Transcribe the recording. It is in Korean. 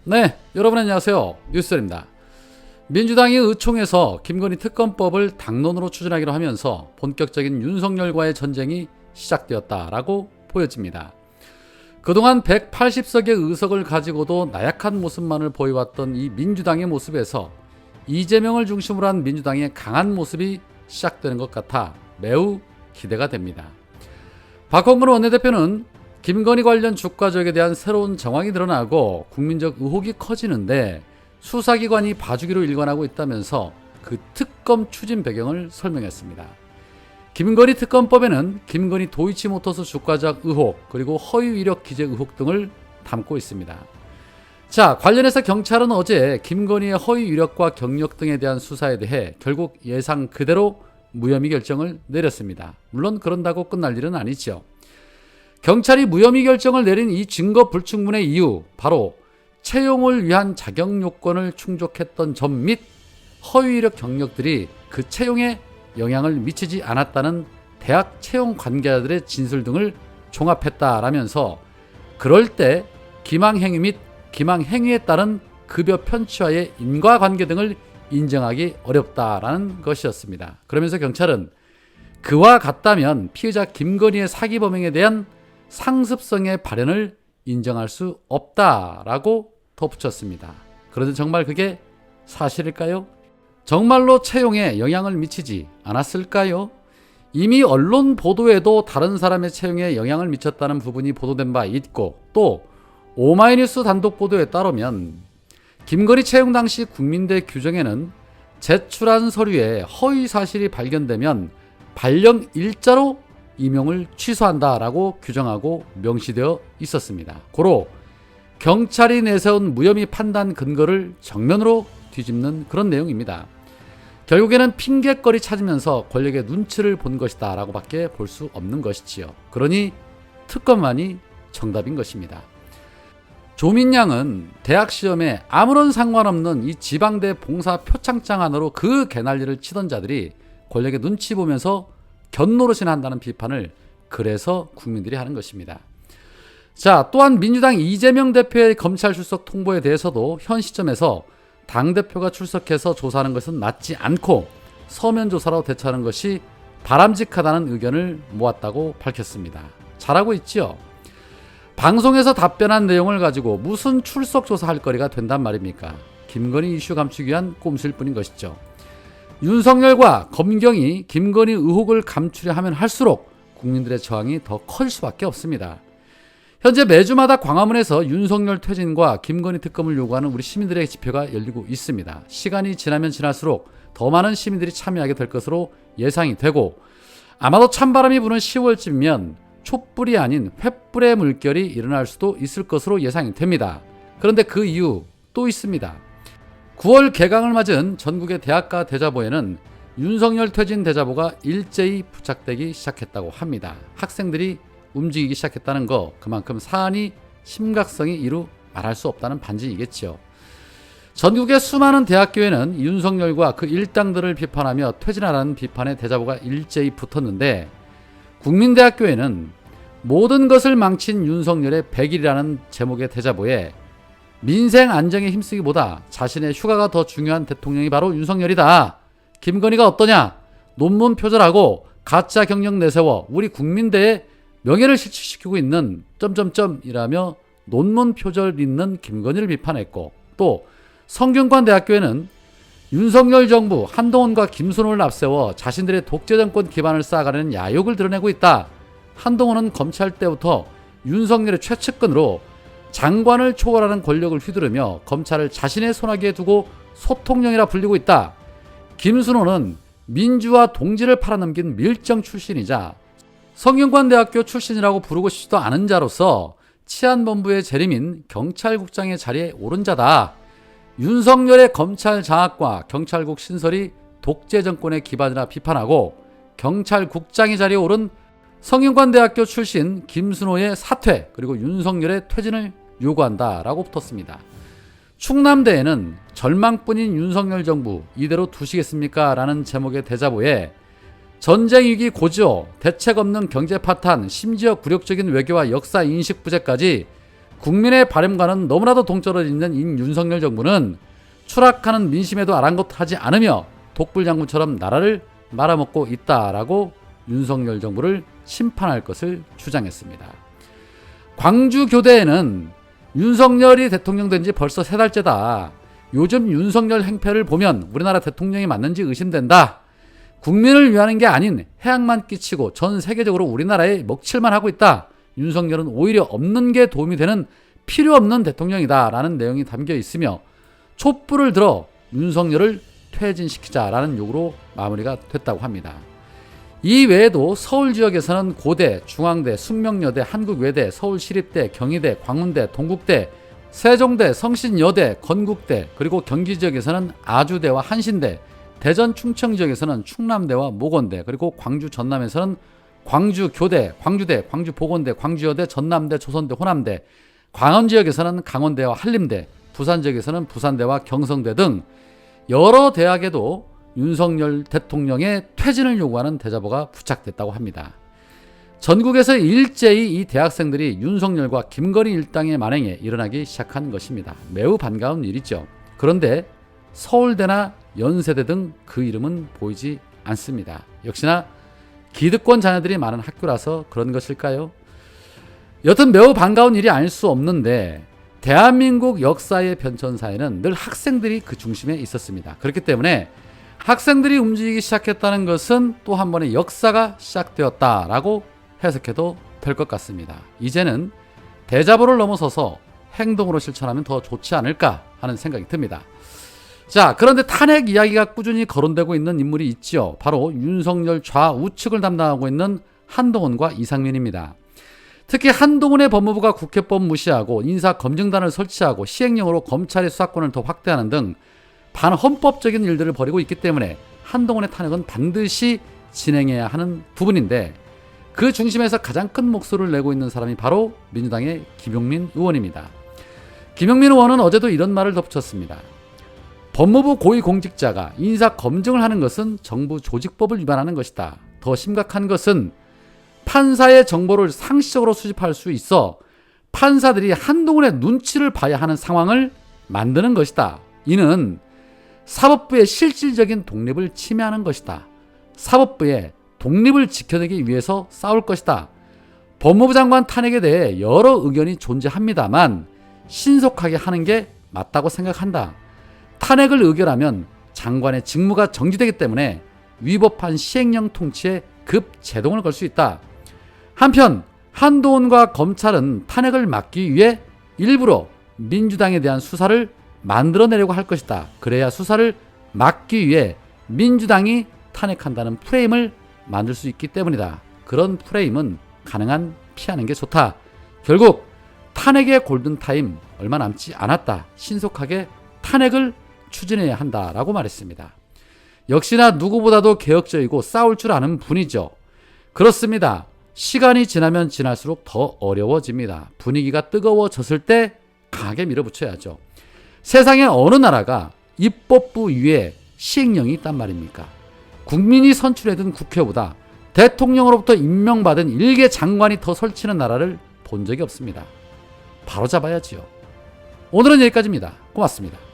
네, 여러분 안녕하세요. 뉴스입니다. 민주당이 의총에서 김건희 특검법을 당론으로 추진하기로 하면서 본격적인 윤석열과의 전쟁이 시작되었다라고 보여집니다. 그동안 180석의 의석을 가지고도 나약한 모습만을 보여왔던 이 민주당의 모습에서 이재명을 중심으로 한 민주당의 강한 모습이 시작되는 것 같아 매우 기대가 됩니다. 박홍근 원내대표는 김건희 관련 주가 조작에 대한 새로운 정황이 드러나고 국민적 의혹이 커지는데 수사기관이 봐주기로 일관하고 있다면서 그 특검 추진 배경을 설명했습니다. 김건희 특검법에는 김건희 도이치모터스 주가 조작 의혹 그리고 허위 이력 기재 의혹 등을 담고 있습니다. 자, 관련해서 경찰은 어제 김건희의 허위 이력과 경력 등에 대한 수사에 대해 결국 예상 그대로 무혐의 결정을 내렸습니다. 물론 그런다고 끝날 일은 아니죠. 경찰이 무혐의 결정을 내린 이 증거 불충분의 이유, 바로 채용을 위한 자격 요건을 충족했던 점 및 허위 이력 경력들이 그 채용에 영향을 미치지 않았다는 대학 채용 관계자들의 진술 등을 종합했다라면서 그럴 때 기망행위 및 기망행위에 따른 급여 편취와의 인과관계 등을 인정하기 어렵다라는 것이었습니다. 그러면서 경찰은 그와 같다면 피의자 김건희의 사기 범행에 대한 상습성의 발현을 인정할 수 없다라고 덧붙였습니다. 그런데 정말 그게 사실일까요? 정말로 채용에 영향을 미치지 않았을까요? 이미 언론 보도에도 다른 사람의 채용에 영향을 미쳤다는 부분이 보도된 바 있고, 또 오마이뉴스 단독 보도에 따르면 김건희 채용 당시 국민대 규정에는 제출한 서류에 허위 사실이 발견되면 발령 일자로 임용을 취소한다라고 규정하고 명시되어 있었습니다. 고로 경찰이 내세운 무혐의 판단 근거를 정면으로 뒤집는 그런 내용입니다. 결국에는 핑계거리 찾으면서 권력의 눈치를 본 것이다 라고 밖에 볼 수 없는 것이지요. 그러니 특검만이 정답인 것입니다. 조민양은 대학 시험에 아무런 상관없는 이 지방대 봉사 표창장 안으로 그 개난리를 치던 자들이 권력의 눈치 보면서 견노릇이나 한다는 비판을 그래서 국민들이 하는 것입니다. 자, 또한 민주당 이재명 대표의 검찰 출석 통보에 대해서도 현 시점에서 당대표가 출석해서 조사하는 것은 맞지 않고 서면 조사로 대처하는 것이 바람직하다는 의견을 모았다고 밝혔습니다. 잘하고 있지요. 방송에서 답변한 내용을 가지고 무슨 출석 조사할 거리가 된단 말입니까? 김건희 이슈 감추기 위한 꼼수일 뿐인 것이죠. 윤석열과 검경이 김건희 의혹을 감추려 하면 할수록 국민들의 저항이 더 커질 수밖에 없습니다. 현재 매주마다 광화문에서 윤석열 퇴진과 김건희 특검을 요구하는 우리 시민들의 집회가 열리고 있습니다. 시간이 지나면 지날수록 더 많은 시민들이 참여하게 될 것으로 예상이 되고, 아마도 찬바람이 부는 10월쯤이면 촛불이 아닌 횃불의 물결이 일어날 수도 있을 것으로 예상이 됩니다. 그런데 그 이유 또 있습니다. 9월 개강을 맞은 전국의 대학가 대자보에는 윤석열 퇴진 대자보가 일제히 부착되기 시작했다고 합니다. 학생들이 움직이기 시작했다는 거, 그만큼 사안이 심각성이 이루 말할 수 없다는 반증이겠죠. 전국의 수많은 대학교에는 윤석열과 그 일당들을 비판하며 퇴진하라는 비판의 대자보가 일제히 붙었는데, 국민대학교에는 모든 것을 망친 윤석열의 100일이라는 제목의 대자보에 민생 안정에 힘쓰기보다 자신의 휴가가 더 중요한 대통령이 바로 윤석열이다. 김건희가 어떠냐? 논문 표절하고 가짜 경력 내세워 우리 국민대의 명예를 실추시키고 있는 점점점이라며 논문 표절 있는 김건희를 비판했고, 또 성균관 대학교에는 윤석열 정부 한동훈과 김순호를 앞세워 자신들의 독재 정권 기반을 쌓아가려는 야욕을 드러내고 있다. 한동훈은 검찰 때부터 윤석열의 최측근으로 장관을 초월하는 권력을 휘두르며 검찰을 자신의 손아귀에 두고 소통령이라 불리고 있다. 김순호는 민주화 동지를 팔아넘긴 밀정 출신이자 성균관대학교 출신이라고 부르고 싶지도 않은 자로서 치안본부의 재림인 경찰국장의 자리에 오른 자다. 윤석열의 검찰 장악과 경찰국 신설이 독재 정권의 기반이라 비판하고, 경찰국장의 자리에 오른 성균관대학교 출신 김순호의 사퇴 그리고 윤석열의 퇴진을 요구한다라고 붙었습니다. 충남대에는 절망뿐인 윤석열 정부 이대로 두시겠습니까? 라는 제목의 대자보에 전쟁위기 고지요, 대책 없는 경제 파탄, 심지어 굴욕적인 외교와 역사 인식 부재까지 국민의 바람과는 너무나도 동떨어져 있는 윤석열 정부는 추락하는 민심에도 아랑곳하지 않으며 독불장군처럼 나라를 말아먹고 있다라고 윤석열 정부를 심판할 것을 주장했습니다. 광주교대에는 윤석열이 대통령 된 지 벌써 3달째다. 요즘 윤석열 행패를 보면 우리나라 대통령이 맞는지 의심된다. 국민을 위하는 게 아닌 해악만 끼치고 전 세계적으로 우리나라에 먹칠만 하고 있다. 윤석열은 오히려 없는 게 도움이 되는 필요 없는 대통령이다 라는 내용이 담겨 있으며 촛불을 들어 윤석열을 퇴진시키자라는 요구로 마무리가 됐다고 합니다. 이 외에도 서울 지역에서는 고대, 중앙대, 숙명여대, 한국외대, 서울시립대, 경희대, 광운대, 동국대, 세종대, 성신여대, 건국대, 그리고 경기 지역에서는 아주대와 한신대, 대전 충청 지역에서는 충남대와 모건대, 그리고 광주 전남에서는 광주교대, 광주대, 광주보건대, 광주여대, 전남대, 조선대, 호남대, 광원 지역에서는 강원대와 한림대, 부산 지역에서는 부산대와 경성대 등 여러 대학에도 윤석열 대통령의 퇴진을 요구하는 대자보가 부착됐다고 합니다. 전국에서 일제히 이 대학생들이 윤석열과 김건희 일당의 만행에 일어나기 시작한 것입니다. 매우 반가운 일이죠. 그런데 서울대나 연세대 등 그 이름은 보이지 않습니다. 역시나 기득권 자녀들이 많은 학교라서 그런 것일까요? 여튼 매우 반가운 일이 아닐 수 없는데 대한민국 역사의 변천사에는 늘 학생들이 그 중심에 있었습니다. 그렇기 때문에 학생들이 움직이기 시작했다는 것은 또 한 번의 역사가 시작되었다라고 해석해도 될 것 같습니다. 이제는 대자보를 넘어서서 행동으로 실천하면 더 좋지 않을까 하는 생각이 듭니다. 자, 그런데 탄핵 이야기가 꾸준히 거론되고 있는 인물이 있죠. 바로 윤석열 좌우측을 담당하고 있는 한동훈과 이상민입니다. 특히 한동훈의 법무부가 국회법 무시하고 인사검증단을 설치하고 시행령으로 검찰의 수사권을 더 확대하는 등 반헌법적인 일들을 벌이고 있기 때문에 한동훈의 탄핵은 반드시 진행해야 하는 부분인데 그 중심에서 가장 큰 목소리를 내고 있는 사람이 바로 민주당의 김용민 의원입니다. 김용민 의원은 어제도 이런 말을 덧붙였습니다. 법무부 고위공직자가 인사검증을 하는 것은 정부 조직법을 위반하는 것이다. 더 심각한 것은 판사의 정보를 상시적으로 수집할 수 있어 판사들이 한동훈의 눈치를 봐야 하는 상황을 만드는 것이다. 이는 사법부의 실질적인 독립을 침해하는 것이다. 사법부의 독립을 지켜내기 위해서 싸울 것이다. 법무부 장관 탄핵에 대해 여러 의견이 존재합니다만 신속하게 하는 게 맞다고 생각한다. 탄핵을 의결하면 장관의 직무가 정지되기 때문에 위법한 시행령 통치에 급 제동을 걸 수 있다. 한편 한동훈과 검찰은 탄핵을 막기 위해 일부러 민주당에 대한 수사를 만들어내려고 할 것이다. 그래야 수사를 막기 위해 민주당이 탄핵한다는 프레임을 만들 수 있기 때문이다. 그런 프레임은 가능한 피하는 게 좋다. 결국 탄핵의 골든타임 얼마 남지 않았다. 신속하게 탄핵을 추진해야 한다라고 말했습니다. 역시나 누구보다도 개혁적이고 싸울 줄 아는 분이죠. 그렇습니다. 시간이 지나면 지날수록 더 어려워집니다. 분위기가 뜨거워졌을 때 강하게 밀어붙여야죠. 세상에 어느 나라가 입법부 위에 시행령이 있단 말입니까? 국민이 선출해둔 국회보다 대통령으로부터 임명받은 일개 장관이 더 설치는 나라를 본 적이 없습니다. 바로 잡아야지요. 오늘은 여기까지입니다. 고맙습니다.